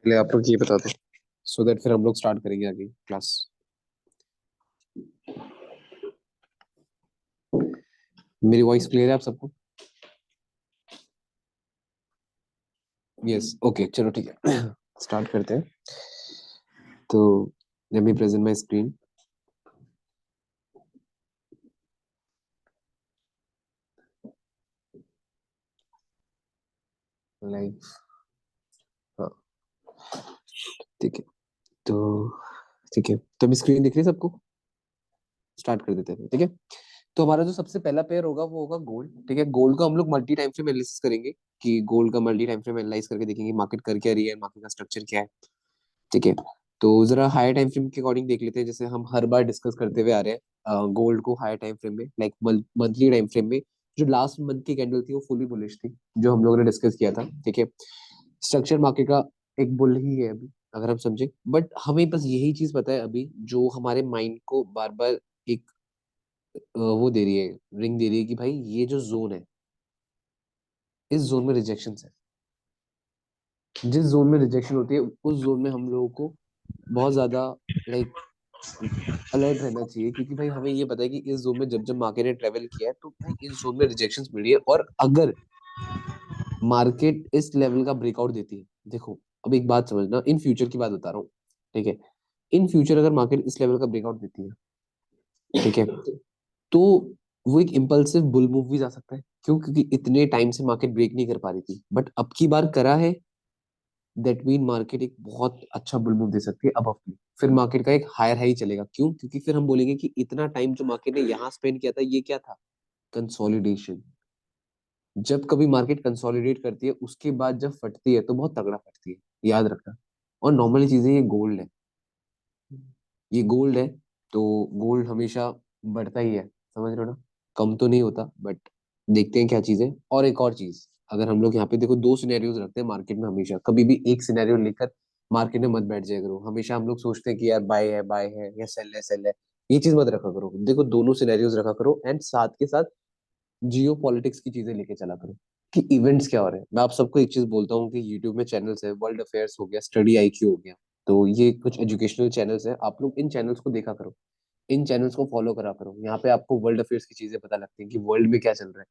पहले आप लोग ये बता दो सो दैट फिर हम लोग स्टार्ट करेंगे आगे क्लास। मेरी वॉइस क्लियर है आप सबको? यस, ओके, चलो ठीक है। स्टार्ट करते हैं। तो let me present my screen. Like, हाँ, ठीक है। तो ठीक है, तो अभी स्क्रीन दिख रही है सबको? स्टार्ट कर देते हैं, ठीक है। तो हमारा जो सबसे पहला पेयर होगा वो होगा गोल्ड। ठीक है, गोल्ड का हम लोग मल्टी टाइम फ्रेम एनालिसिस करेंगे कि गोल्ड का मल्टी टाइम फ्रेम एनालाइज करके देखेंगे मार्केट कर क्या रही है, मार्केट का स्ट्रक्चर क्या है। ठीक है, तो जरा हायर टाइम फ्रेम के अकॉर्डिंग देख लेते हैं, जैसे हम हर बार डिस्कस करते हुए आ रहे हैं गोल्ड को हायर टाइम फ्रेम में, लाइक मंथली टाइम फ्रेम में। जो लास्ट मंथ की कैंडल थी वो फुली बुलिश थी, जो हम लोगों ने डिस्कस किया था। ठीक है, स्ट्रक्चर मार्केट का एक बुल ही है अभी, अगर हम समझे। बट हमें बस यही चीज पता है अभी, जो हमारे माइंड को बार बार एक वो दे रही है, रिंग दे रही है कि भाई ये जो जोन है, इस जोन में रिजेक्शन है। जिस जोन में रिजेक्शन होती है उस जोन में हम लोगों को बहुत ज्यादा लाइक अलर्ट रहना चाहिए, क्योंकि भाई हमें ये पता है कि इस जोन में जब जब मार्केट ने ट्रेवल किया है तो भाई इस जोन में रिजेक्शंस मिली है। और अगर मार्केट इस लेवल का ब्रेकआउट देती है, देखो अब एक बात समझना, इन फ्यूचर की बात बता रहा हूँ। ठीक है, इन फ्यूचर अगर मार्केट इस लेवल का ब्रेकआउट देती है, ठीक है, तो वो एक इम्पल्सिव बुल मूव भी जा सकता है। क्यों? क्योंकि इतने टाइम से मार्केट ब्रेक नहीं कर पा रही थी, बट अब की बार करा है। दैट मीन मार्केट एक बहुत अच्छा बुल मूव दे सकती है अब की। फिर मार्केट का एक हायर हाई चलेगा। क्यों? क्योंकि फिर हम बोलेंगे कि इतना टाइम जो मार्केट ने यहाँ स्पेंड किया था, ये क्या था? कंसोलिडेशन। जब कभी मार्केट कंसोलिडेट करती है उसके बाद जब फटती है तो बहुत तगड़ा फटती है, याद रखना। और नॉर्मली चीजें, ये गोल्ड है, ये गोल्ड है, तो गोल्ड हमेशा बढ़ता ही है, समझ रहे हो ना? कम तो नहीं होता, बट देखते हैं क्या चीज है। और एक और चीज, अगर हम लोग यहाँ पे देखो, दो सिनेरियोज रखते हैं मार्केट में हमेशा। कभी भी एक सिनेरियो लेकर मार्केट में मत बैठ जाया करो। हमेशा हम लोग सोचते हैं कि यार बाय है या सेल है। ये चीज मत रखा करो। देखो, दोनों सिनेरियोज रखा करो, एंड साथ के साथ जियो पॉलिटिक्स की चीजें लेके चला करो कि इवेंट्स क्या हो रहे हैं। मैं आप सबको एक चीज बोलता हूँ कि यूट्यूब में चैनल्स है, वर्ल्ड अफेयर्स हो गया, स्टडी आईक्यू हो गया, तो ये कुछ एजुकेशनल चैनल्स है। आप लोग इन चैनल्स को देखा करो, इन चैनल्स को फॉलो करा करो। यहाँ पे आपको वर्ल्ड अफेयर्स की चीजें पता लगती हैं कि वर्ल्ड में क्या चल रहा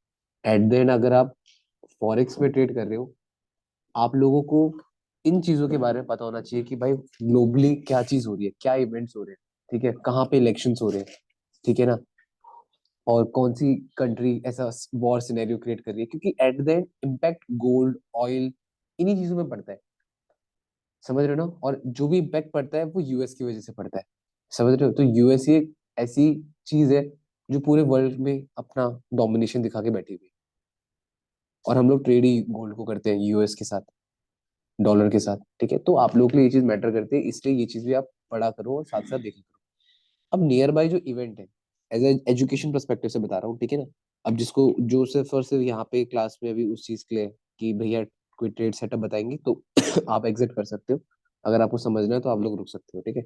है। एट द एंड अगर आप फॉरेक्स में ट्रेड कर रहे हो, आप लोगों को इन चीजों के बारे में पता होना चाहिए कि भाई ग्लोबली क्या चीज हो रही है, क्या इवेंट्स हो रहे हैं, ठीक है, कहाँ पे इलेक्शंस हो रहे हैं, ठीक है ना, और कौन सी कंट्री ऐसा वॉर सिनेरियो क्रिएट कर रही है। क्योंकि at the end impact gold, oil, इन्हीं चीजों में पड़ता है, समझ रहे हो ना? और जो भी इम्पैक्ट पड़ता है वो यूएस की वजह से पड़ता है, समझ रहे हो? तो यूएस ही एक ऐसी चीज है जो पूरे वर्ल्ड में अपना डोमिनेशन दिखा के बैठी हुई है। और हम लोग ट्रेड ही गोल्ड को करते हैं यूएस के साथ, डॉलर के साथ। ठीक है, तो आप लोगों के लिए ये चीज मैटर करती है, इसलिए ये चीज भी आप पढ़ा करो और साथ साथ देखा करो। अब नियर बाय जो इवेंट है, एज ए एजुकेशन परस्पेक्टिव से बता रहा हूँ, ठीक है ना। अब जिसको जो सिर्फ और सिर्फ यहाँ पे क्लास में अभी उस चीज के लिए कि भैया कोई ट्रेड सेटअप बताएंगे, तो आप एग्जिट कर सकते हो। अगर आपको समझना है तो आप लोग रुक सकते हो, ठीक है।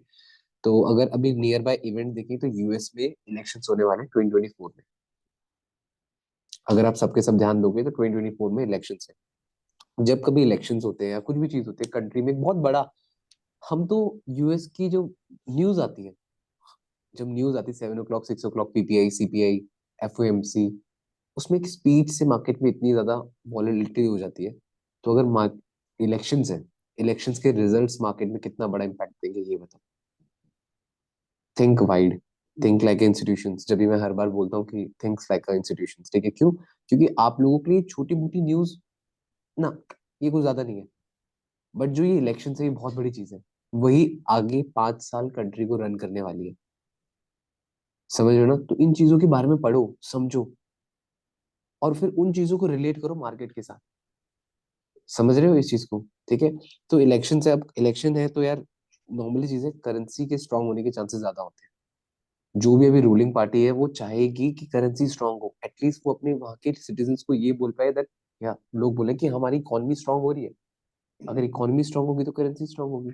तो अगर अभी नियर बाय इवेंट देखें तो यूएस में इलेक्शंस होने वाले हैं 2024 में। अगर आप सबके सब ध्यान दोगे तो 2024 में इलेक्शंस है। जब कभी इलेक्शंस होते हैं या कुछ भी चीज होती है कंट्री में, एक बहुत बड़ा, हम तो यूएस की जो न्यूज आती है, जब न्यूज आती है 7 o'clock 6 o'clock, PPI, CPI, FOMC, उसमें एक स्पीड से मार्केट में इतनी ज्यादा वॉलेटिलिटी हो जाती है। तो अगर इलेक्शंस है, इलेक्शंस के रिजल्ट्स मार्केट में कितना बड़ा इम्पैक्ट देंगे ये बताओ। Think wide, think like institutions. जब भी मैं हर बार बोलता हूँ कि थिंक्स लाइक इंस्टीट्यूशंस, ठीक है, क्यों? क्योंकि आप लोगों के लिए छोटी मोटी न्यूज ना, ये कुछ ज्यादा नहीं है। बट जो ये इलेक्शन है, ये बहुत बड़ी चीज है। वही आगे 5 साल कंट्री को रन करने वाली है, समझ रहे हो ना? तो इन चीजों के बारे में पढ़ो, समझो, और फिर उन चीजों को रिलेट करो मार्केट के साथ। समझ रहे हो इस चीज को? ठीक है, तो इलेक्शन से, अब इलेक्शन है तो यार नॉर्मली चीजें, करेंसी के स्ट्रांग होने के चांसेस ज्यादा होते हैं। जो भी अभी रूलिंग पार्टी है वो चाहेगी कि करेंसी स्ट्रांग हो, एटलीस्ट वो अपने वहां के सिटीजन्स को ये बोल पाए दैट, या लोग बोले कि हमारी इकोनॉमी स्ट्रांग हो रही है। अगर इकोनॉमी स्ट्रांग होगी तो करेंसी स्ट्रांग होगी।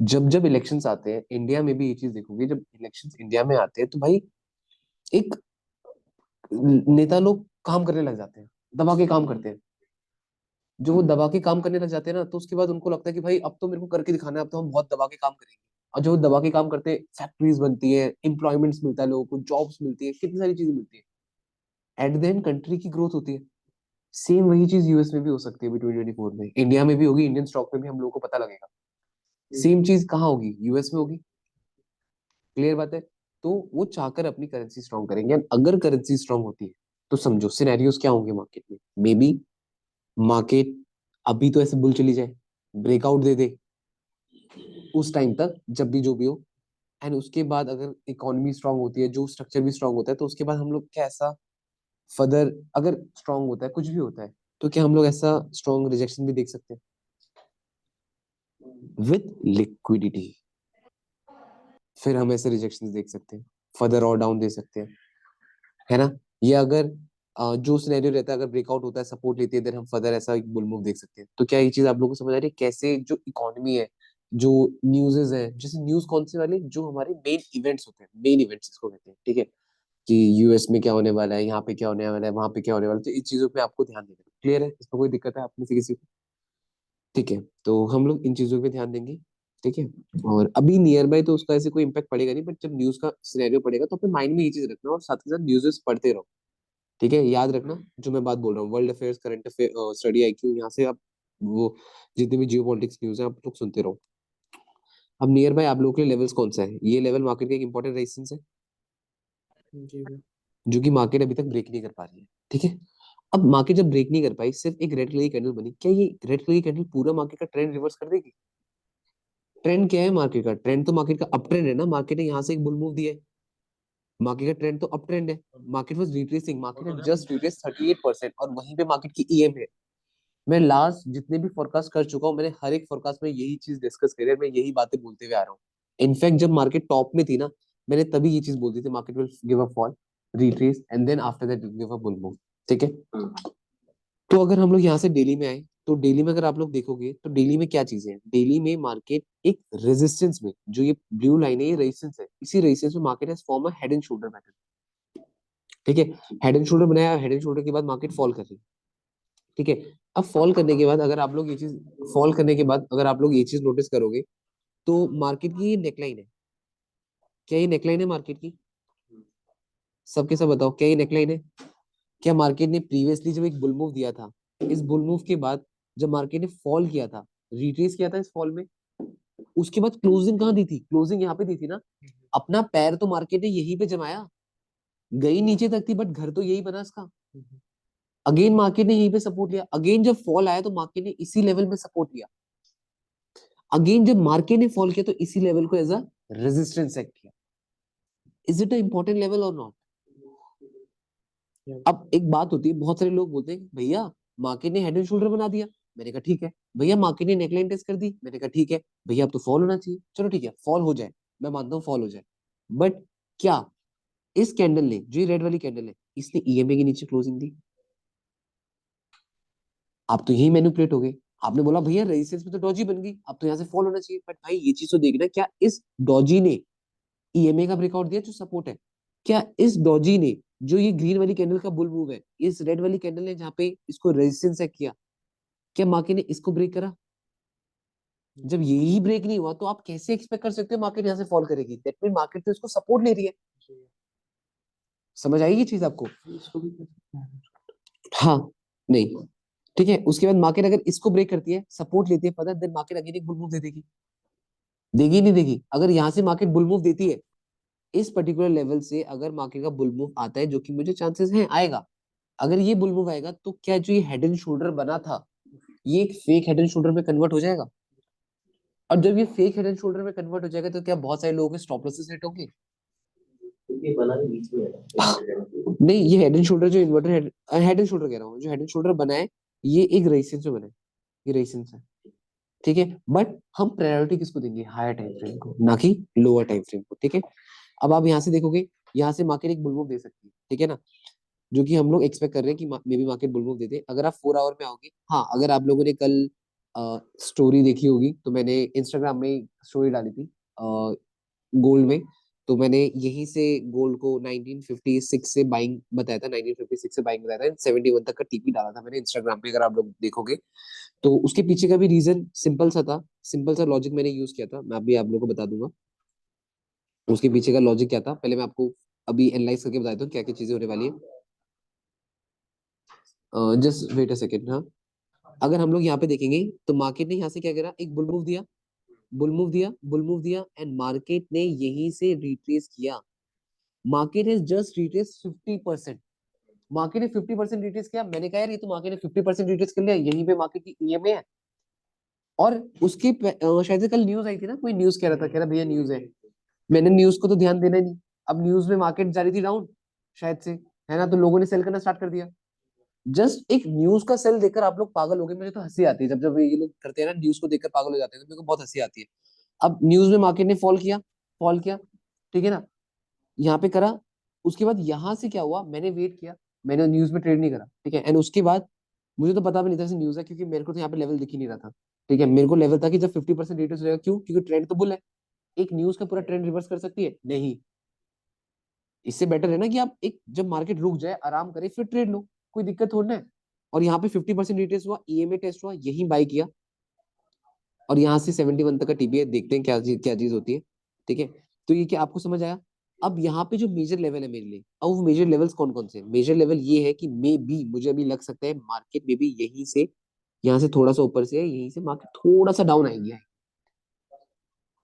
जब जब इलेक्शंस आते हैं इंडिया में भी ये चीज देखोगे, जब इलेक्शंस इंडिया में आते हैं तो भाई एक नेता लोग काम करने लग जाते हैं, दबा के काम करते हैं। जो वो दबा के काम करने लग जाते हैं ना, तो उसके बाद उनको लगता है कि भाई अब तो मेरे को करके दिखाना है, अब तो हम बहुत दबा के काम करेंगे। और जो दबा के काम करते, फैक्ट्रीज बनती है, एम्प्लॉयमेंट्स मिलता है लोगों को, जॉब्स मिलती है, कितनी सारी चीजें मिलती है, एट द एंड कंट्री की ग्रोथ होती है। सेम वही चीज यूएस में भी हो सकती है अभी 2024 में, इंडिया में भी होगी, इंडियन स्टॉक में भी हम लोगों को पता लगेगा। सेम चीज कहाँ होगी, यूएस में होगी। क्लियर बात है। तो वो चाहकर अपनी करेंसी स्ट्रांग करेंगे, and अगर करेंसी स्ट्रांग होती है तो समझो सिनेरियोस क्या होंगे मार्केट में। मे बी मार्केट अभी तो ऐसे बुल चली जाए, ब्रेकआउट दे दे उस टाइम तक, जब भी जो भी हो, एंड उसके बाद अगर इकोनॉमी स्ट्रांग होती है, जो स्ट्रक्चर भी स्ट्रांग होता है, तो उसके बाद हम लोग क्या ऐसा फर्दर, अगर स्ट्रांग होता है, कुछ भी होता है, तो क्या हम लोग ऐसा स्ट्रांग रिजेक्शन भी देख सकते हैं विथ लिक्विडिटी। फिर हम ऐसे रिजेक्शन देख सकते हैं, फर्दर और डाउन दे सकते हैं, है ना। ये अगर जो सिनेरियो रहता है, अगर ब्रेकआउट होता है, सपोर्ट लेती है, देन हम फर्दर ऐसा एक बुल मूव देख सकते हैं। तो क्या ये चीज आप लोगों को समझ आ रही है, कैसे जो इकोनॉमी है, जो न्यूज़ेस है, जैसे न्यूज कौन से वाले, जो हमारे मेन इवेंट्स होते हैं, मेन इवेंट्स इसको कहते हैं, ठीक है, कि यूएस में क्या होने वाला है, यहाँ पे क्या होने वाला है, वहां पे क्या होने वाला है, तो इन चीजों पे आपको ध्यान देना है। क्लियर है, इसमें कोई दिक्कत है आप में से किसी को? ठीक है, तो हम लोग इन चीजों पे ध्यान देंगे। ठीक है, और अभी नियर बाय तो उसका ऐसे कोई इम्पैक्ट पड़ेगा नहीं, बट जब न्यूज का सिनेरियो पड़ेगा तो अपने माइंड में ये चीज रखना, और साथ के साथ न्यूज़ पढ़ते रहो। ठीक है, याद रखना जो मैं बात बोल रहा हूँ, world affairs, current affair study IQ, यहाँ से आप वो जितने भी जियो पॉलिटिक्स न्यूज है आप लोग सुनते रहो। अब नियर बाय आप लोगों के लिए लेवल्स कौन सा है, ये लेवल मार्केट का एक इंपॉर्टेंट रेजिस्टेंस है, जो कि मार्केट अभी तक ब्रेक नहीं कर पा रही है। ठीक है, अब मार्केट जब ब्रेक नहीं कर पाई, सिर्फ एक रेड कलर की कैंडल बनी, क्या ये रेड कलर की कैंडल पूरा मार्केट का ट्रेंड रिवर्स कर देगी? ट्रेंड क्या है मार्केट का, ट्रेंड तो मार्केट का अप ट्रेंड है ना, मार्केट ने यहाँ से एक बुल मूव दिया है, मार्केट का ट्रेंड तो अप ट्रेंड है। मार्केट वाज रिट्रेसिंग, मार्केट ने जस्ट रिट्रेस 38%, और वहीं पे मार्केट की ईएम है। मैं लास्ट जितने भी फोरकास्ट कर चुका हूँ, मैंने हर एक फोरकास्ट में यही चीज डिस्कस करी है, मैं यही बातें बोलते हुए आ रहा हूँ। इनफैक्ट जब मार्केट टॉप में थी ना, मैंने तभी ये चीज बोल दी थी, market will give a fall, retrace, and then after that give a bull move. ठीक है, तो अगर हम लोग यहाँ से डेली में आए, तो डेली में अगर आप लोग देखोगे, तो डेली में क्या चीजें हैं, डेली में मार्केट एक रेजिस्टेंस में, जो ये ब्लू लाइन है, ये रेजिस्टेंस है, इसी रेजिस्टेंस में market has form a head and shoulder pattern. ठीक है, हेड एंड शोल्डर बनाया, हेड एंड शोल्डर के बाद मार्केट फॉल कर रही है। ठीक है, अब फॉल करने के बाद अगर आप लोग ये चीज, फॉल करने के बाद अगर आप लोग ये चीज नोटिस करोगे, तो मार्केट की ये नेकलाइन है, क्या ये नेकलाइन है मार्केट की? सबके सब बताओ, क्या ये नेकलाइन है? क्या मार्केट ने प्रीवियसली जब एक बुल मूव दिया था, इस बुल मूव के बाद जब मार्केट ने फॉल किया था, रिट्रेस किया था इस फॉल में, उसके बाद क्लोजिंग कहाँ दी थी, क्लोजिंग यहाँ पे दी थी ना। अपना पैर तो मार्केट ने यहीं पे जमाया, गई नीचे तक थी, बट घर तो यही बना इसका। अगेन मार्केट ने यहीं पे सपोर्ट लिया, अगेन जब फॉल आया तो मार्केट ने इसी लेवल में सपोर्ट लिया, अगेन जब मार्केट ने फॉल किया तो इसी लेवल को एज अ रेजिस्टेंस सेट किया। Is it a important level और नॉट? अब एक बात होती है, बहुत सारे लोग बोलते हैं भैया मार्केट ने हेड एंड शोल्डर बना दिया, मैंने कहा ठीक है। भैया मार्केट ने नेकलाइन टेस्ट कर दी, मैंने कहा ठीक है। भैया अब तो फॉल होना चाहिए, चलो ठीक है फॉल हो जाए, मैं मानता हूँ फॉल हो जाए, बट क्या इस कैंडल ने, जो रेड वाली कैंडल है, इसने ईएमए के नीचे क्लोजिंग दी? आप तो यही मैनिपुलेट हो गए, आपने बोला भैया रेजिस्टेंस में तो डॉजी बन गई, अब तो यहाँ से फॉल होना चाहिए, बट भाई ये चीज तो देखना, क्या इस डॉजी ने ईएमए का ब्रेकआउट दिया जो सपोर्ट है? क्या इस डॉजी ने, जो ये ग्रीन वाली कैंडल का बुल मूव है, इस रेड वाली कैंडल ने जहाँ पे इसको रेजिस्टेंस सेट किया, क्या मार्केट ने इसको ब्रेक करा? जब यही ब्रेक नहीं हुआ, तो आप कैसे एक्सपेक्ट कर सकते हो मार्केट यहाँ से फॉल करेगी? दैट मीन मार्केट तो इसको सपोर्ट ले रही है। समझ आएगी चीज आपको? हाँ, नहीं, ठीक है, उसके बाद मार्केट अगर इसको ब्रेक करती है, सपोर्ट लेती है फर्दर, देन मार्केट अगेन एक बुल मूव दे देगी, देगी नहीं देगी? अगर यहाँ से मार्केट बुल मूव देती है, इस पर्टिकुलर लेवल से अगर मार्केट का बुल मूव आता है, जो कि मुझे चांसेस हैं आएगा, अगर ये बुल मूव आएगा, तो क्या जो ये हेड एंड शोल्डर बना था, ये एक फेक हेड एंड शोल्डर में कन्वर्ट हो जाएगा? और जब ये फेक हेड एंड शोल्डर में कन्वर्ट हो जाएगा, तो क्या बहुत सारे लोगों के स्टॉप लॉसेस हिट होंगे? ये बना के बीच में है नहीं, ये हेड एंड शोल्डर जो इन्वर्टर हेड एंड शोल्डर कह रहा हूँ, जो हेड एंड शोल्डर बना है, ये एक रेजिस्टेंस में बना है, ये रेजिस्टेंस है। ठीक है, बट हम प्रायोरिटी किसको देंगे, हायर टाइम फ्रेम को, ना कि लोअर टाइम फ्रेम को। ठीक है, अब आप यहाँ से देखोगे, यहाँ से मार्केट एक बुल मूव दे सकती है, ठीक है ना, जो कि हम लोग एक्सपेक्ट कर रहे हैं कि maybe market bull move दे दे, अगर आप 4 आवर में आओगे। हाँ, अगर आप लोगों ने कल स्टोरी देखी होगी, तो मैंने इंस्टाग्राम में स्टोरी डाली थी गोल्ड में, तो मैंने यहीं से गोल्ड को 1956 से बाइंग बताया था, 1956 से बाइंग बताया था, 71 तक का टीपी डाला था मैंने इंस्टाग्राम पे, अगर आप लोग देखोगे। तो उसके पीछे का भी रीजन सिंपल सा था, सिंपल सा लॉजिक मैंने यूज किया था, मैं अभी आप लोगों को बता दूंगा उसके पीछे का लॉजिक क्या था। पहले मैं आपको अभी एनालाइज करके बताता हूँ क्या क्या चीजें होने वाली है। Just wait a second. हाँ, अगर हम लोग यहाँ पे देखेंगे तो मार्केट ने यहाँ से क्या करा, एक बुल मूव दिया, बुल मूव दिया, बुल मूव दिया, एंड मार्केट ने यहीं से रिट्रेस किया। Market has just retrace 50%। Market ने 50% रिट्रेस किया। मैंने कहा यार ये तो मार्केट ने 50% रिट्रेस कर लिया, यहीं पे मार्केट की ईएमए है। और उसके शायद से कल न्यूज आई थी ना, कोई न्यूज कह रहा भैया न्यूज है। मैंने न्यूज को तो ध्यान देना ही नहीं। अब न्यूज में मार्केट जा रही थी डाउन शायद से, है ना, तो लोगों ने सेल करना स्टार्ट कर दिया। जस्ट एक न्यूज का सेल देखकर आप लोग पागल हो गए। मुझे तो हंसी आती है जब जब ये लोग करते हैं ना, न्यूज को देखकर पागल हो जाते हैं, तो मेरे को बहुत हंसी आती है। अब न्यूज में मार्केट ने फॉल किया, फॉल किया, ठीक है ना, यहाँ पे करा। उसके बाद यहाँ से क्या हुआ, मैंने वेट किया, मैंने न्यूज में ट्रेड नहीं करा, ठीक है। एंड उसके बाद मुझे तो पता भी नहीं था ऐसी न्यूज है, क्योंकि मेरे को तो यहाँ पे लेवल दिख ही नहीं रहा था, ठीक है। मेरे को लेवल था कि जब 50% रिटर्न हो जाएगा, क्यों, क्योंकि ट्रेंड तो बुल है। एक न्यूज का पूरा ट्रेंड रिवर्स कर सकती है नहीं। इससे बेटर है ना कि आप एक, जब मार्केट रुक जाए आराम करे फिर ट्रेड लो, कोई दिक्कत थोड़ी ना है। और यहाँ पे 50% रिटेस्ट हुआ, ईएमए टेस्ट हुआ, यही बाई किया। और यहाँ से 71 तक का टीपीए देखते हैं क्या चीज होती है, ठीक है। तो ये क्या आपको समझ आया। अब यहाँ पे जो मेजर लेवल है मेरे लिए, अब वो मेजर लेवल्स कौन कौन से, मेजर लेवल ये है कि मे बी, मुझे अभी लग सकता है मार्केट में भी यहीं से, यहाँ से थोड़ा सा ऊपर से है, यहीं से मार्केट थोड़ा सा डाउन आएगी,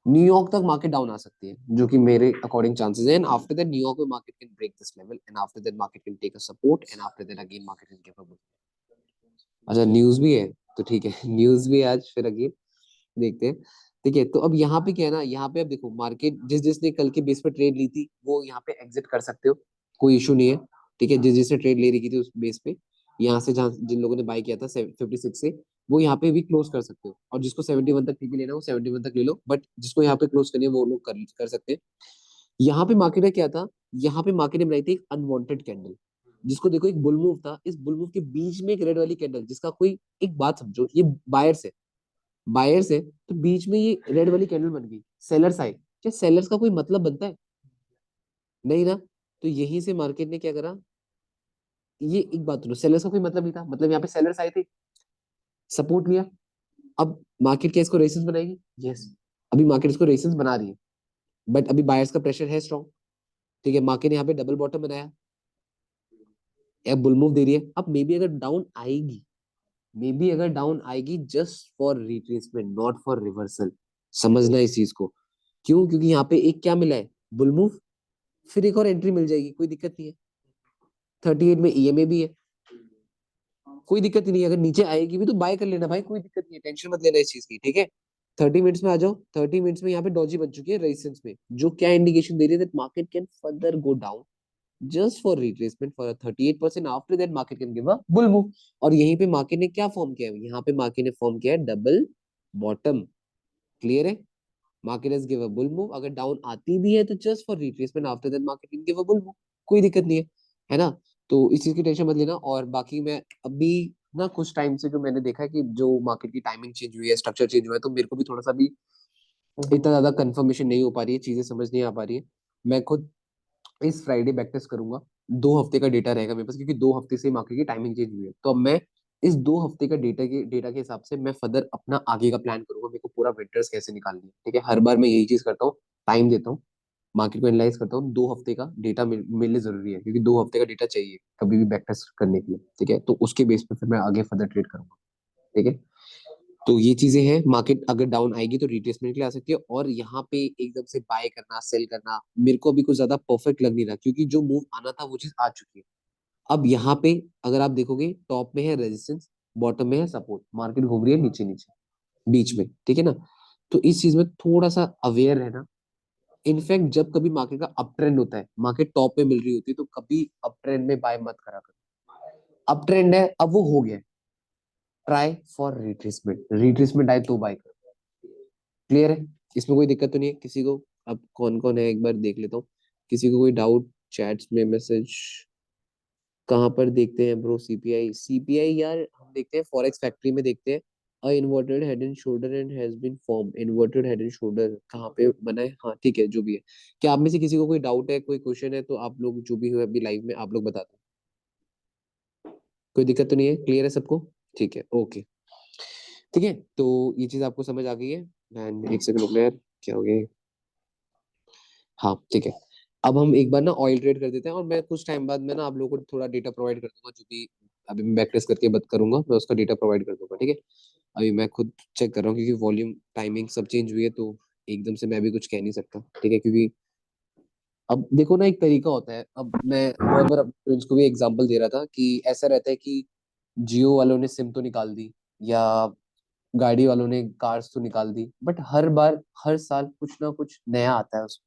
न्यूयॉर्क तक मार्केट डाउन आ सकती है, जो कि मेरे अकॉर्डिंग चांसेस है। एंड आफ्टर दैट न्यूयॉर्क में market can break this level, and after that market can take a support, and after that again market can give a. अच्छा, न्यूज भी है, तो ठीक है न्यूज भी है आज, फिर अगेन देखते हैं, ठीक है। तो अब यहाँ पे क्या है ना, यहाँ पे अब देखो मार्केट, जिसने कल के बेस पे ट्रेड ली थी वो यहाँ पे एग्जिट कर सकते हो, कोई इशू नहीं है, ठीक है। जिसने ट्रेड ले रखी थी उस बेस पे, यहाँ से जहाँ जिन लोगों ने बाय किया था 56 से, वो यहाँ पे भी क्लोज कर सकते हो। और जिसको 71 तक टीपी लेना हो 71 तक ले लो, बट जिसको यहाँ पे क्लोज करनी है वो लोग कर सकते हैं। यहाँ पे मार्केट ने क्या था, यहाँ पे मार्केट ने बनाई थी एक अनवांटेड कैंडल, जिसको देखो एक बुल मूव था, इस बुल मूव के बीच में एक रेड वाली कैंडल, जिसका कोई, एक बात समझो, ये बायर्स है, बायर्स है, तो बीच में ये रेड वाली कैंडल बन गई, सेलर्स आए, क्या सेलर्स का कोई मतलब बनता है, नहीं ना। तो यहीं से मार्केट ने क्या करा, ये एक बात सुनो, सेलर्स का कोई मतलब नहीं था, मतलब यहाँ पे सेलर्स आए थे, सपोर्ट लिया। अब मार्केट क्या इसको रेसिस बनाएगी, यस, अभी मार्केट इसको रेसिस बना रही है, बट अभी बायर्स का प्रेशर है स्ट्रॉन्ग, ठीक है। मार्केट ने यहाँ पे डबल बॉटम बनाया, या बुल मूव दे रही है। अब मे बी अगर डाउन आएगी, मे बी अगर डाउन आएगी just for retracement, not for reversal, समझना इस चीज को। क्यों, क्योंकि यहाँ पे एक क्या मिला है, बुल मूव, फिर एक और एंट्री मिल जाएगी, कोई दिक्कत नहीं है। 38 में ईएमए भी है, कोई दिक्कत ही नहीं है। अगर नीचे आएगी भी तो बाय कर लेना भाई, कोई दिक्कत नहीं है, टेंशन मत लेना इस चीज की, ठीक है। 30 मिनट्स में आ जाओ, 30 मिनट्स में यहाँ पे डॉजी बन चुकी है रेजिस्टेंस में, जो क्या इंडिकेशन दे रही है that market can further go down just for retracement for 38%, after that market can give a bull move. और यहीं पे मार्केट ने क्या फॉर्म किया है, यहाँ पे मार्केट ने फॉर्म किया है डबल बॉटम, क्लियर है। Market has give a bull move, अगर डाउन आती भी है तो just for retracement, after that market can give a bull move, कोई दिक्कत नहीं है ना। तो इस चीज की टेंशन मत लेना। और बाकी मैं अभी ना कुछ टाइम से जो मैंने देखा है कि जो मार्केट की टाइमिंग चेंज हुई है, स्ट्रक्चर चेंज हुआ है, तो मेरे को भी थोड़ा सा भी इतना ज्यादा कंफर्मेशन नहीं हो पा रही है, चीजें समझ नहीं आ पा रही है। मैं खुद इस फ्राइडे बैक टेस्ट करूंगा, 2 हफ्ते का डेटा रहेगा मेरे पास, क्योंकि 2 हफ्ते से मार्केट की टाइमिंग चेंज हुई है। तो अब मैं इस 2 हफ्ते का डेटा के हिसाब से मैं फर्दर अपना आगे का प्लान करूंगा, मेरे को पूरा विंटर्स कैसे निकालनी है, ठीक है। हर बार मैं यही चीज करता हूँ, टाइम देता हूँ, मार्केट को एनालाइज करता हूँ, 2 हफ्ते का डेटा मिलने जरूरी है, क्योंकि 2 हफ्ते का डेटा चाहिए कभी भी बैक टेस्ट करने के लिए, ठीक है। तो उसके बेस पे फिर मैं आगे फर्दर ट्रेड करूंगा, ठीक है। तो ये चीजें हैं, मार्केट अगर डाउन आएगी तो रिट्रेसमेंट के लिए आ सकती है, और यहाँ पे एकदम से बाय करना सेल करना मेरे को अभी कुछ ज्यादा परफेक्ट लग नहीं रहा, क्योंकि जो मूव आना था वो चीज आ चुकी है। अब यहाँ पे अगर आप देखोगे, टॉप में है रेजिस्टेंस, बॉटम में है सपोर्ट, मार्केट घूम रही है नीचे नीचे बीच में, ठीक है ना। तो इस चीज में थोड़ा सा अवेयर रहना। इनफैक्ट जब कभी मार्केट का अप ट्रेंड होता है, मार्केट टॉप पे मिल रही होती है, तो कभी अप ट्रेंड में बाय मत करा करो। अप ट्रेंड है, अब वो हो गया, ट्राई फॉर रिट्रेसमेंट, रिट्रेसमेंट आए तो बाय करो, क्लियर है। इसमें कोई दिक्कत तो नहीं है किसी को। अब कौन कौन है एक बार देख लेता हूँ, किसी को कोई डाउट चैट्स में मैसेज, कहाँ पर देखते हैं ब्रो, सीपीआई, सीपीआई यार हम देखते हैं फॉरेक्स फैक्ट्री में देखते हैं, a inverted head and shoulder and has been form. Inverted head and shoulder कहाँ पे बना है? हाँ ठीक है, जो भी है। क्या आप में से किसी को कोई डाउट है, कोई क्वेश्चन है, तो आप लोग जो भी हो अभी लाइव में आप लोग बता दो। कोई दिक्कत तो नहीं है? क्लियर है सबको? ठीक है, ओके। ठीक है, तो ये चीज आपको समझ आ गई है। एंड एक सेकंड रुक यार, क्या हो गया? हाँ ठीक है। अब हम एक बार ना ऑयल ट्रेड कर देते हैं, और मैं कुछ टाइम बाद में ना आप लोगों को थोड़ा डेटा प्रोवाइड कर दूंगा, जो भी अभी मैं बैक टेस्ट करके बात करूंगा, मैं उसका डेटा प्रोवाइड कर दूंगा, ठीक है। अभी मैं खुद चेक कर रहा हूँ, क्योंकि वॉल्यूम टाइमिंग सब चेंज हुई है, तो एकदम से मैं भी कुछ कह नहीं सकता, ठीक है। क्योंकि अब देखो ना, एक तरीका होता है। अब मैं बहुत बार अपने फ्रेंड्स को भी एग्जांपल दे रहा था कि ऐसा रहता है कि जियो वालों ने सिम तो निकाल दी, या गाड़ी वालों ने कार्स तो निकाल दी, बट हर बार हर साल कुछ ना कुछ नया आता है उसमें,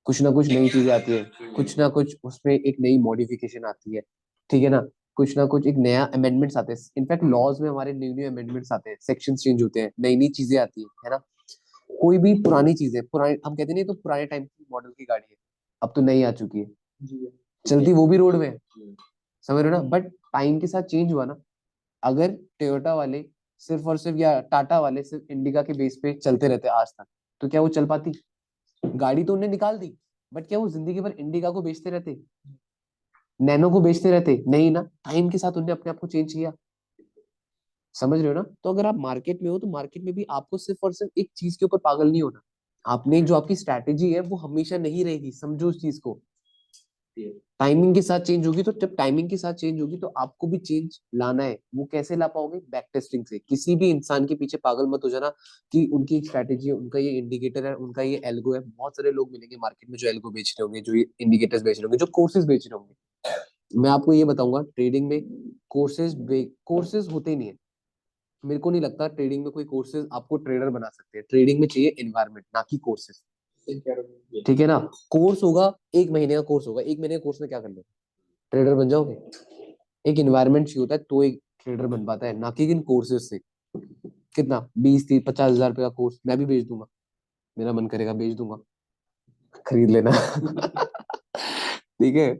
कुछ ना कुछ नई चीजें आती है, कुछ ना कुछ उसमें एक नई मॉडिफिकेशन आती है, ठीक है ना। कुछ ना कुछ एक नया अमेंडमेंट्स आते हैं, इनफैक्ट लॉज में हमारे न्यू न्यू अमेंडमेंट्स आते हैं, सेक्शंस चेंज होते हैं, नई नई चीजें आती है ना। कोई भी पुरानी चीजें, पुरानी हम कहते नहीं, तो पुराने टाइम की मॉडल की गाड़ी है, अब तो नई आ चुकी है, चलती वो भी रोड में है, समझ रहे हो ना। बट टाइम के साथ चेंज हुआ ना। अगर टोयोटा वाले सिर्फ और सिर्फ, या टाटा वाले सिर्फ इंडिका के बेस पे चलते रहते आज तक, तो क्या वो चल पाती? गाड़ी तो उन्हें निकाल दी, बट क्या वो जिंदगी भर इंडिका को बेचते रहते, नैनो को बेचते रहते? नहीं ना, टाइम के साथ उन्हें अपने आप को चेंज किया। समझ रहे हो ना। तो अगर आप मार्केट में हो, तो मार्केट में भी आपको सिर्फ और सिर्फ एक चीज के ऊपर पागल नहीं होना। आपने जो आपकी स्ट्रैटेजी है वो हमेशा नहीं रहेगी, समझो उस चीज को। टाइमिंग के साथ चेंज होगी, तो जब टाइमिंग के साथ चेंज होगी, तो आपको भी चेंज लाना है। वो कैसे ला पाओगे? बैक टेस्टिंग से। किसी भी इंसान के पीछे पागल मत हो जाना कि उनकी एक स्ट्रैटेजी है, उनका ये इंडिकेटर है, उनका ये एल्गो है। बहुत सारे लोग मिलेंगे मार्केट में जो एल्गो बेच रहे होंगे, जो ये इंडिकेटर्स बेच रहे होंगे, जो कोर्सेज बेच रहे होंगे। मैं आपको ये बताऊंगा, ट्रेडिंग में कोर्सेज होते ही नहीं है। मेरे को नहीं लगता ट्रेडिंग में कोई कोर्सेज आपको ट्रेडर बना सकते हैं। ट्रेडिंग में चाहिए एनवायरनमेंट, ना कि कोर्सेज, ठीक है ना। कोर्स होगा, एक महीने का कोर्स होगा, एक महीने के कोर्स में क्या कर लो? ट्रेडर बन जाओगे? एक इन्वायरमेंट चाहिए होता है, तो एक ट्रेडर बन पाता है, ना कि इन कोर्सेज से। कितना 20 30 50 हजार रुपए का कोर्स मैं भी बेच दूंगा, मेरा मन करेगा बेच दूंगा, खरीद लेना। ठीक है।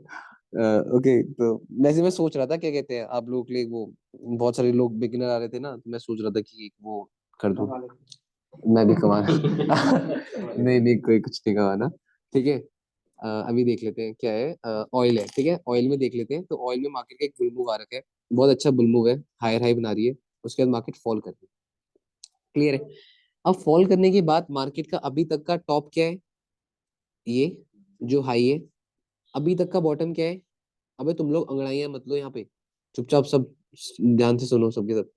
ओके, तो वैसे मैं सोच रहा था, क्या कहते हैं आप लोगों के लिए, वो बहुत सारे लोग बिगिनर आ रहे थे ना, तो मैं सोच रहा था कि एक वो कर दूं, मैं भी कमा। नहीं नहीं, कोई कुछ नहीं कमाना, ठीक है। अभी देख लेते हैं क्या है। ऑयल है, ठीक है, ऑयल में देख लेते हैं। तो ऑयल में मार्केट का एक बुल मूव आ रखा है, बहुत अच्छा बुल मूव है, हायर हाई बना रही है, उसके बाद मार्केट फॉल कर रही है, क्लियर है। अब फॉल करने के बाद मार्केट का अभी तक का टॉप क्या है? ये जो हाई है। अभी तक का बॉटम क्या है? अबे तुम लोग अंगड़ाइयां मत लो यहाँ पे, चुपचाप सब ध्यान से सुनो सबके सब।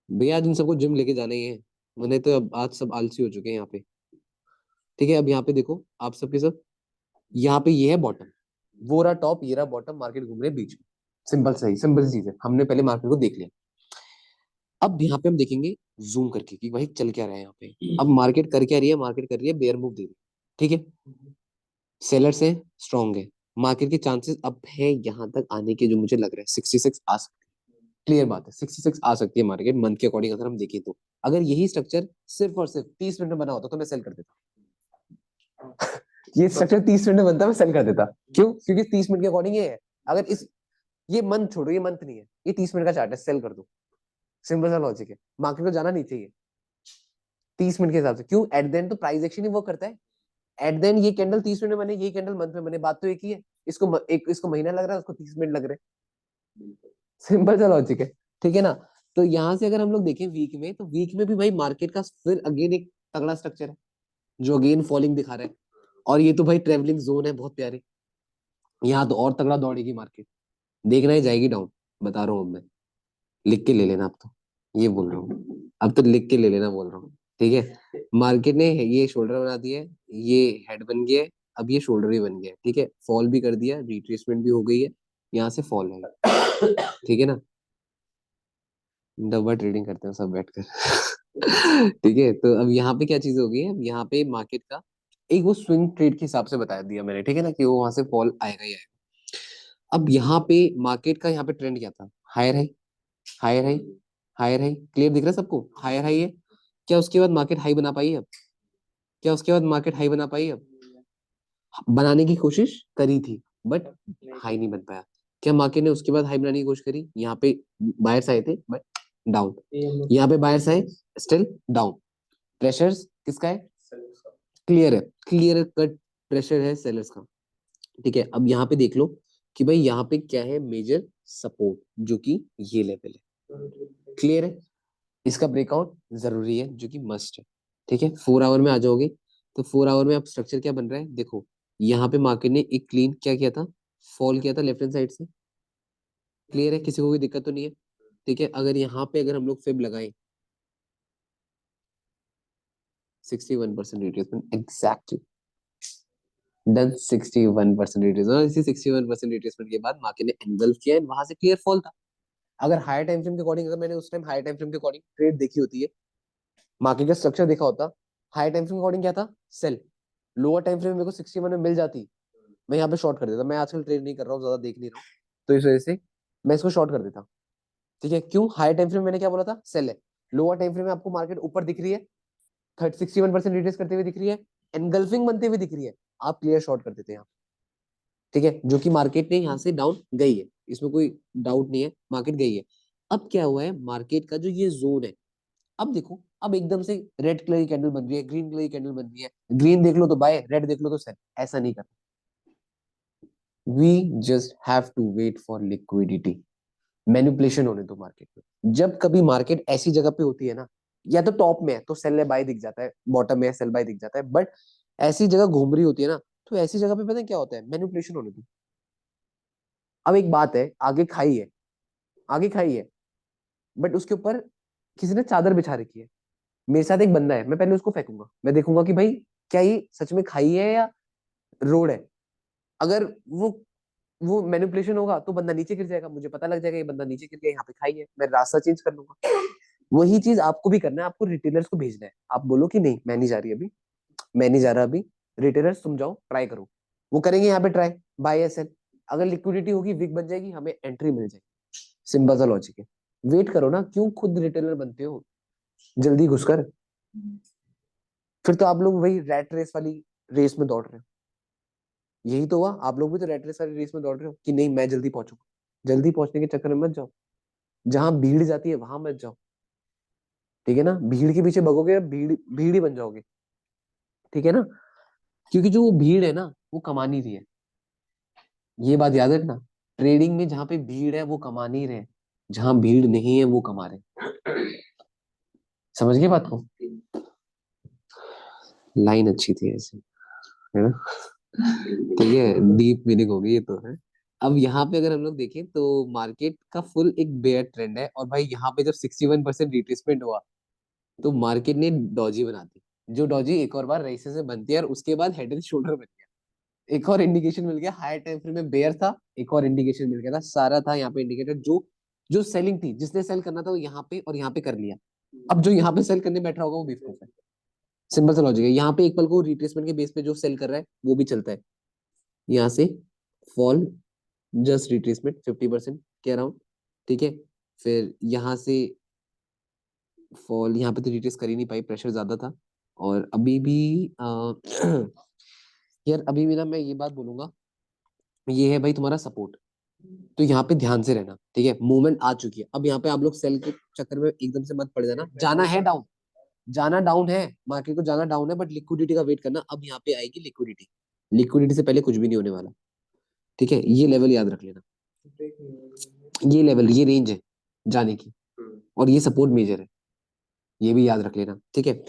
भैया आज इन सबको जिम लेके जाना ही है, मैंने तो अब आज सब आलसी हो चुके हैं यहाँ पे, ठीक है। अब यहाँ पे देखो आप सबके सब, यहाँ पे ये है बॉटम, वो रहा टॉप, ये रहा बॉटम, मार्केट घूम रहे बीच में। सिंपल, सही सिंपल सी चीज है, हमने पहले मार्केट को देख लिया। अब यहाँ पे हम देखेंगे जूम करके कि भाई चल क्या रहा है यहाँ पे। अब मार्केट कर क्या रही है? मार्केट कर रही है बेयर मूव दे रही है, ठीक है। सेलर्स है, स्ट्रॉन्ग है, मार्केट के चांसेस अब है यहाँ तक आने के, जो मुझे लग रहा है 66 आ सकते हैं। क्लियर बात है, 66 आ सकती है मार्केट मंथ के अकॉर्डिंग, अगर हम देखें तो। अगर यही स्ट्रक्चर सिर्फ और सिर्फ 30 मिनट में बना होता, तो मैं सेल कर देता। ये स्ट्रक्चर 30 मिनट में बनता, मैं सेल कर देता। क्यों? क्योंकि 30 मिनट के अकॉर्डिंग ये है। अगर इस, ये मंथ छोड़ो, ये मंथ नहीं है, ये 30 मिनट का चार्ट है, सेल कर दो। सिंपल सा लॉजिक है, मार्केट को जाना नहीं चाहिए 30 मिनट के हिसाब से। क्यों? एट द एंड तो प्राइस एक्शन ही वो करता है। एट द एंड ये कैंडल 30 मिनट में बने, ये कैंडल मंथ में बने, बात तो एक ही है। इसको महीना लग रहा है, उसको 30 मिनट लग रहे हैं। सिंपल सा लॉजिक है, ठीक है ना। तो यहाँ से अगर हम लोग देखें वीक में, तो वीक में भी भाई मार्केट का फिर अगेन एक तगड़ा स्ट्रक्चर है, जो अगेन फॉलिंग दिखा रहा है। और ये तो भाई ट्रेवलिंग जोन है बहुत प्यारी, यहाँ तो और तगड़ा दौड़ेगी मार्केट, देखना ही जाएगी डाउन, बता रहा हूँ अब मैं। लिख के ले लेना अब तो, ये बोल रहा हूँ, अब तो लिख के ले लेना बोल रहा हूँ, ठीक है। मार्केट ने ये शोल्डर बना दिया है, ये हेड बन गया है, अब ये शोल्डर भी बन गया है, ठीक है। फॉल भी कर दिया, रिट्रेसमेंट भी हो गई है, यहाँ से फॉल है, ठीक है ना। डब्बा ट्रेडिंग करते हैं सब बैठकर। ठीक है, तो अब यहाँ पे क्या चीज हो गई है, अब यहाँ पे मार्केट का एक वो स्विंग ट्रेड के हिसाब से बता दिया मैंने, ठीक है ना, कि वो वहां से फॉल आएगा ही आएगा। अब यहाँ पे मार्केट का यहाँ पे ट्रेंड क्या था? Higher high, higher high, higher high, clear दिख रहा है सबको? हायर हाई है। क्या उसके बाद मार्केट हाई बना पाई अब? क्या उसके बाद मार्केट हाई बना पाई अब? बनाने की कोशिश करी थी, बट हाई नहीं बन पाया। क्या मार्केट ने उसके बाद हाई बनाने की कोशिश करी? यहाँ पे बायर्स आए थे, बट डाउन, यहाँ पे बायर्स है स्टिल डाउन, प्रेशर्स किसका है, क्लियर है, क्लियर कट प्रेशर है सेलर्स का। ठीक है, अब यहाँ पे देख लो कि भाई यहाँ पे क्या है, मेजर सपोर्ट, जो कि ये लेवल है, क्लियर है, इसका ब्रेकआउट जरूरी है, जो कि मस्ट है। ठीक है, 4 आवर में आ जाओगे तो 4 आवर में अब स्ट्रक्चर क्या बन रहा है, देखो यहाँ पे मार्केट ने एक क्लीन क्या किया था, फॉल किया था लेफ्ट हैंड साइड से, क्लियर है, किसी को कोई दिक्कत तो नहीं है। ठीक है, अगर यहाँ पे अगर हम लोग फिब लगाएं 61% रिट्रेसमेंट एग्जैक्टली डन, 61% रिट्रेसमेंट, इसी 61% रिट्रेसमेंट के बाद मार्केट ने एंगल्फ किया, वहां से क्लियर फॉल था। अगर हायर टाइम फ्रेम के अकॉर्डिंग, अगर मैंने उस टाइम हायर टाइम फ्रेम के अकॉर्डिंग ट्रेड देखी होती है, मार्केट का स्ट्रक्चर देखा होता, हायर टाइम फ्रेम के अकॉर्डिंग क्या था, सेल, लोअर टाइम फ्रेम मेरे को 61 में मिल जाती, मैं यहाँ पे शॉर्ट कर देता। मैं आजकल ट्रेड नहीं कर रहा हूँ, ज्यादा देख नहीं रहा हूँ, तो इस वजह से मैं इसको शॉर्ट कर देता। ठीक है, क्यों, हायर टाइम फ्रेम मैंने क्या बोला था, सेल है, लोअर टाइम फ्रेम में आपको मार्केट ऊपर दिख रही है, 61% रिट्रेस करते हुए दिख रही है, एनगल्फिंग बनते हुए दिख रही है, आप क्लियर शॉर्ट कर देते हैं। ठीक है, जो कि मार्केट ने यहाँ से डाउन गई है, इसमें कोई डाउट नहीं है, मार्केट गई है। अब क्या हुआ है, मार्केट का जो ये जोन है, अब देखो, अब एकदम से रेड कलर की कैंडल बन रही है, ग्रीन कलर की कैंडल बन रही है, ग्रीन देख लो तो बाय, रेड देख लो तो सेल, ऐसा नहीं करना। We just have to wait for liquidity, manipulation होने दो मार्केट में। जब कभी मार्केट ऐसी जगह पे होती है ना, या तो टॉप में है तो सेल बाय दिख जाता है, बॉटम में है सेल बाय दिख जाता है, बट ऐसी जगह घूम रही होती है ना, तो ऐसी जगह पे पता है क्या होता है, मैनिपुलेशन होने दो। अब एक बात है, आगे खाई है, आगे खाई है, बट उसके ऊपर किसी ने चादर बिछा रखी है, मेरे साथ एक बंदा है, मैं पहले उसको फेंकूंगा, मैं देखूंगा कि भाई क्या ये सच में खाई है या रोड है। अगर वो मैनिपुलेशन होगा तो बंदा नीचे गिर जाएगा, मुझे पता लग जाएगा ये बंदा नीचे गिर गया, यहाँ पे खाई है, मैं रास्ता चेंज कर लूंगा। वही चीज आपको भी करना है, आपको रिटेलर्स को भेजना है, आप बोलो कि नहीं मैं नहीं जा रही अभी, मैं नहीं जा रहा अभी, रिटेलर्स तुम जाओ ट्राई करो, वो करेंगे यहाँ पे ट्राई, बाय या सेल, अगर लिक्विडिटी होगी विक बन जाएगी, हमें एंट्री मिल जाएगी, सिंपल सा लॉजिक है। वेट करो ना, क्यों खुद रिटेलर बनते हो जल्दी घुसकर, फिर तो आप लोग वही रैट रेस वाली रेस में दौड़ रहे हो। यही तो हुआ, आप लोग भी तो रैट रेस वाली रेस में दौड़ रहे हो कि नहीं मैं जल्दी पहुंचूंगा, जल्दी पहुंचने के चक्कर में मत जाओ, जहां भीड़ जाती है वहां मत जाओ। ठीक है ना, भीड़ के पीछे भगोगे, भीड़ भीड़ ही बन जाओगे। ठीक है ना, क्योंकि जो वो भीड़ है ना, वो कमा नहीं रही है, ये बात याद रखना। ट्रेडिंग में जहां पे भीड़ है वो कमा नहीं रहे, जहां भीड़ नहीं है वो कमा रहे, समझ गए बात को। लाइन अच्छी थी ऐसे, है ना, ठीक है, डीप मीनिंग होगी ये तो है। अब यहाँ पे अगर हम लोग देखें तो मार्केट का फुल एक बेयर ट्रेंड है, और भाई यहाँ पे जब 61% रिट्रेसमेंट हुआ तो मार्केट ने डॉजी बना दी, जो डॉजी एक और बार रईसे से बनती है, और उसके बाद हेड एंड शोल्डर बन गया, एक और इंडिकेशन मिल गया, हायर टाइम फ्रेम में बेयर था, एक और इंडिकेशन मिल गया था, सारा था यहाँ पे इंडिकेटर, जो जो सेलिंग थी, जिसने सेल करना था वो यहाँ पे और यहाँ पे कर लिया। अब जो यहाँ पे सेल करने बैठा होगा वो बेवकूफ है, सिंपल सा लॉजिक है, यहाँ पे एक पल को रिट्रेसमेंट के बेस पे जो सेल कर रहा है वो भी चलता है, यहाँ से फॉल, जस्ट रिट्रेसमेंट 50% के अराउंड। ठीक है, फिर यहाँ से फॉल, यहाँ पे तो रिट्रेस कर ही नहीं पाई, प्रेशर ज्यादा था, और अभी भी यार अभी भी ना मैं ये बात बोलूंगा, ये है भाई तुम्हारा सपोर्ट, तो यहाँ पे ध्यान से रहना। ठीक है, मूवमेंट आ चुकी है, अब यहाँ पे आप लोग सेल के चक्कर में एकदम से मत पड़ जाना, जाना है डाउन, जाना डाउन है, मार्केट को जाना डाउन है, बट लिक्विडिटी का वेट करना, अब यहाँ पे आएगी लिक्विडिटी, लिक्विडिटी से पहले कुछ भी नहीं होने वाला। ठीक है, ये लेवल याद रख लेना, ये लेवल, ये रेंज है जाने की, और ये सपोर्ट मेजर है, ये भी याद रख लेना। ठीक है,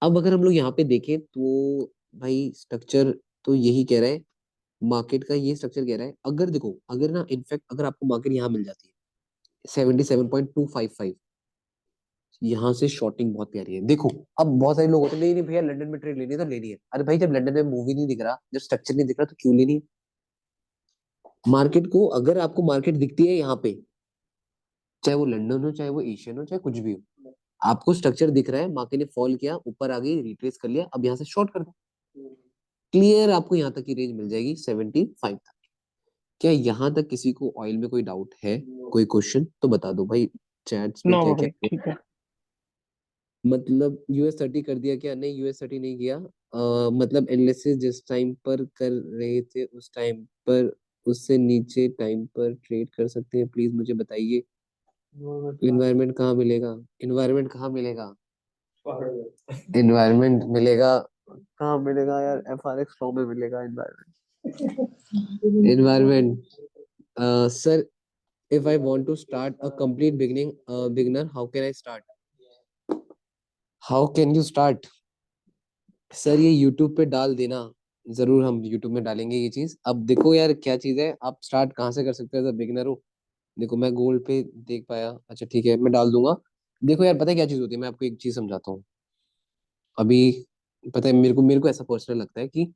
अब अगर हम लोग यहाँ पे देखें तो भाई स्ट्रक्चर तो यही कह रहा है, मार्केट का ये स्ट्रक्चर कह रहा है, अगर देखो, अगर ना इनफैक्ट अगर आपको मार्केट यहाँ मिल जाती है 77.255, यहाँ से शॉर्टिंग बहुत प्यारी है। देखो, अब बहुत सारे लोग होते हैं, नहीं नहीं भैया लंदन में ट्रेड लेनी है तो लेनी है, अरे भाई जब लंदन में मूवी नहीं दिख रहा, जब स्ट्रक्चर नहीं दिख रहा, तो क्यों लेनी है मार्केट को। अगर आपको मार्केट दिखती है यहाँ पे, चाहे वो लंदन हो, चाहे वो एशियन हो, चाहे कुछ भी हो, आपको स्ट्रक्चर दिख रहा है, मार्केट ने फॉल किया, ऊपर आ गई, रिट्रेस कर लिया, अब यहाँ से शॉर्ट कर दो, क्लियर आपको यहाँ तक की रेंज मिल जाएगी 75 तक। क्या यहाँ तक किसी को ऑयल में कोई डाउट है, कोई क्वेश्चन तो बता दो भाई, चैट्स में नो क्या भाई क्या, ठीक है। मतलब US30 कर दिया क्या, नहीं US30 नहीं किया, मतलब एनालिसिस जिस टाइम पर कर रहे थे उस टाइम पर, उससे नीचे टाइम पर ट्रेड कर सकते हैं, प्लीज मुझे बताइए। इन्वायरमेंट कहाँ मिलेगा? इन्वायरमेंट कहाँ मिलेगा? इन्वायरमेंट मिलेगा कहाँ मिलेगा यार? FRX लॉ में मिलेगा environment. Environment sir, if I want to start a complete beginner, how can I start? How can you start? Sir ये YouTube पे डाल देना। जरूर हम YouTube में डालेंगे ये चीज। अब देखो यार क्या चीज है, आप स्टार्ट कहाँ से कर सकते हो एज अ बिगिनर हो? देखो मैं गोल्ड पे देख पाया, अच्छा ठीक है मैं डाल दूंगा। देखो यार पता है क्या चीज होती है, मैं आपको एक चीज समझाता हूँ। अभी पता है मेरे को ऐसा पर्सनल लगता है कि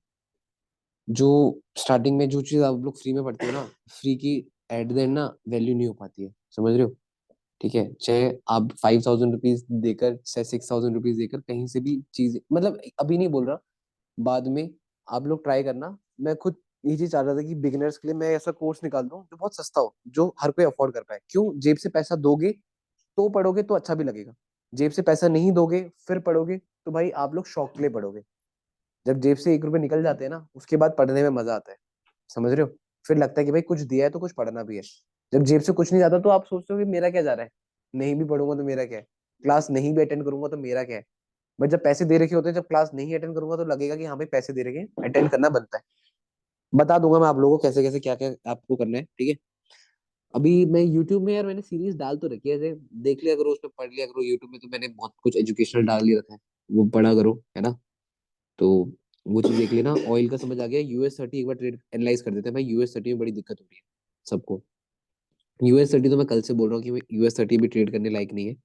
जो स्टार्टिंग में जो चीज आप लोग फ्री में पढ़ते हो ना, फ्री की एट द एंड ना वैल्यू नहीं हो पाती है, समझ रहे हो? ठीक है, चाहे आप 5,000 रुपीज देकर चाहे 6,000 रुपीज देकर कहीं से भी चीज, मतलब अभी नहीं बोल रहा, बाद में आप लोग ट्राई करना। मैं खुद ये चीज चाह रहा था कि बिगिनर्स के लिए मैं ऐसा कोर्स निकाल दूं जो बहुत सस्ता हो, जो हर कोई अफोर्ड कर पाए। क्यों? जेब से पैसा दोगे तो पढ़ोगे तो अच्छा भी लगेगा। जेब से पैसा नहीं दोगे फिर पढ़ोगे तो भाई आप लोग शौक के लिए पढ़ोगे। जब जेब से 1 रुपए निकल जाते हैं ना, उसके बाद पढ़ने में मजा आता है, समझ रहे हो? फिर लगता है कि भाई कुछ दिया है तो कुछ पढ़ना भी है। जब जेब से कुछ नहीं जाता तो आप सोचते हो कि मेरा क्या जा रहा है, नहीं भी पढ़ूंगा तो मेरा क्या है, क्लास नहीं भी अटेंड करूंगा तो मेरा क्या है। बट जब पैसे दे रखे होते हैं, जब क्लास नहीं अटेंड करूंगा तो लगेगा कि हाँ भाई पैसे दे रखे हैं, अटेंड करना बनता है। बता दूंगा मैं आप लोगों को कैसे कैसे क्या क्या आपको करना है, ठीक है? अभी मैं यूट्यूब में यार मैंने सीरीज डाल तो रखी है, ऐसे देख लिया करो, उसमें पढ़ लिया करो। यूट्यूब में तो मैंने बहुत कुछ एजुकेशनल डाल ही रखा है, वो पढ़ा करो, है ना? तो वो चीज देख लेना। ऑयल का समझ आ गया, US30 एक बार ट्रेड एनालाइज कर देते हैं भाई। US30 में बड़ी दिक्कत हो रही है सबको। US30 तो मैं कल से बोल रहा हूँ कि US30 भी ट्रेड करने लायक नहीं है।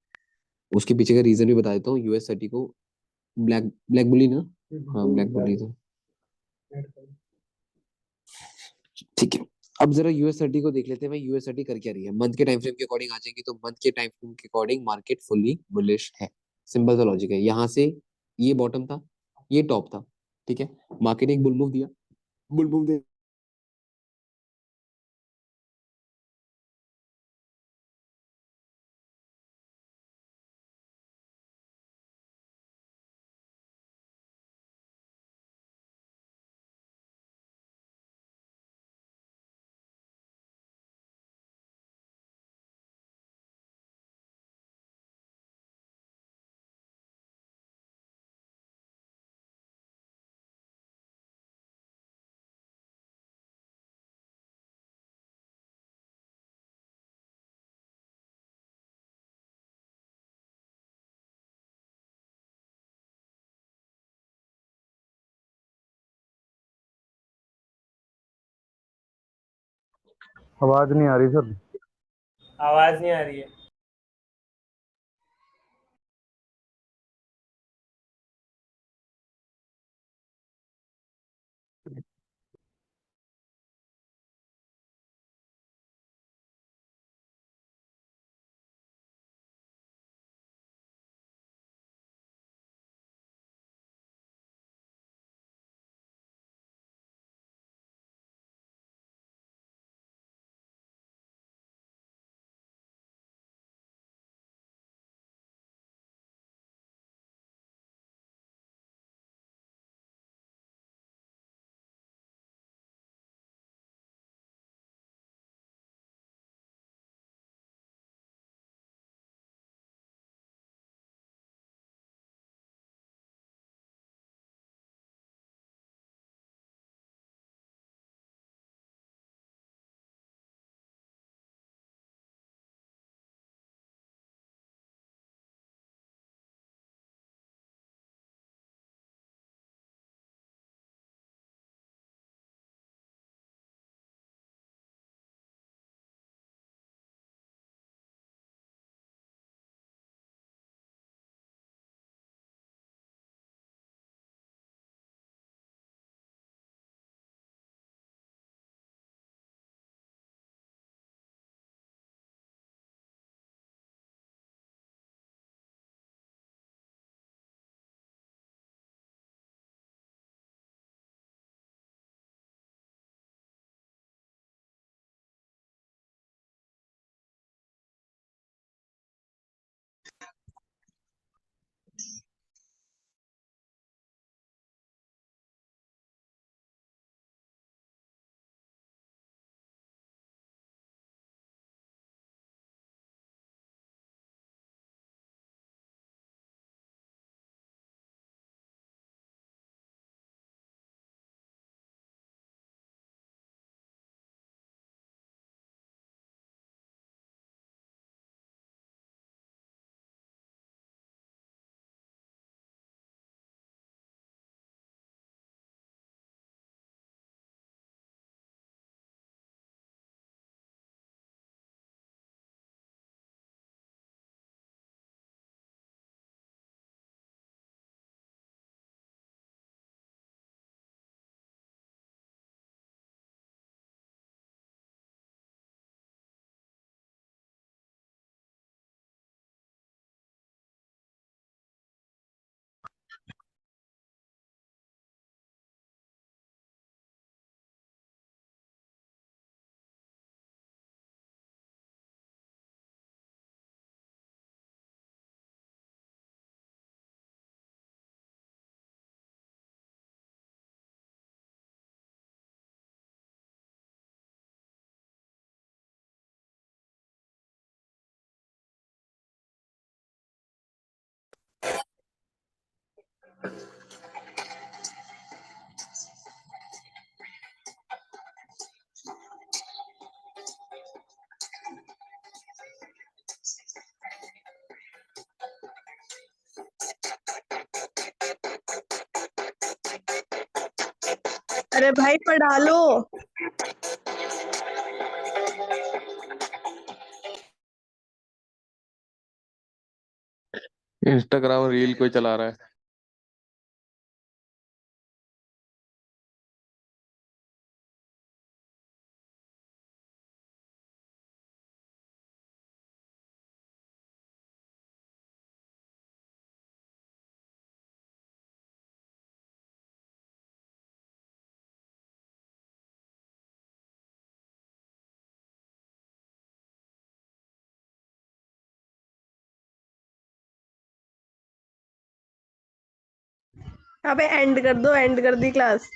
उसके पीछे का रीजन भी बता देता हूँ। US30 को ब्लैक ब्लैक बुली ना, हाँ ब्लैक बुली था, ठीक है। अब जरा US30 को देख लेते हैं भाई, US30 कर क्या रही है। मंथ के टाइम फ्रेम के अकॉर्डिंग आ जाएंगे तो मंथ के टाइम फ्रेम के अकॉर्डिंग मार्केट फुल्ली बुलिश है। सिंपल सा लॉजिक है। यहाँ से ये बॉटम था, ये टॉप था, ठीक है। मार्केट ने एक बुल मूव दिया, बुल मूव आवाज नहीं आ रही सर। आवाज नहीं आ रही है। अरे भाई पढ़ा लो। इंस्टाग्राम रील कोई चला रहा है। अबे एंड कर दो, एंड कर दी क्लास।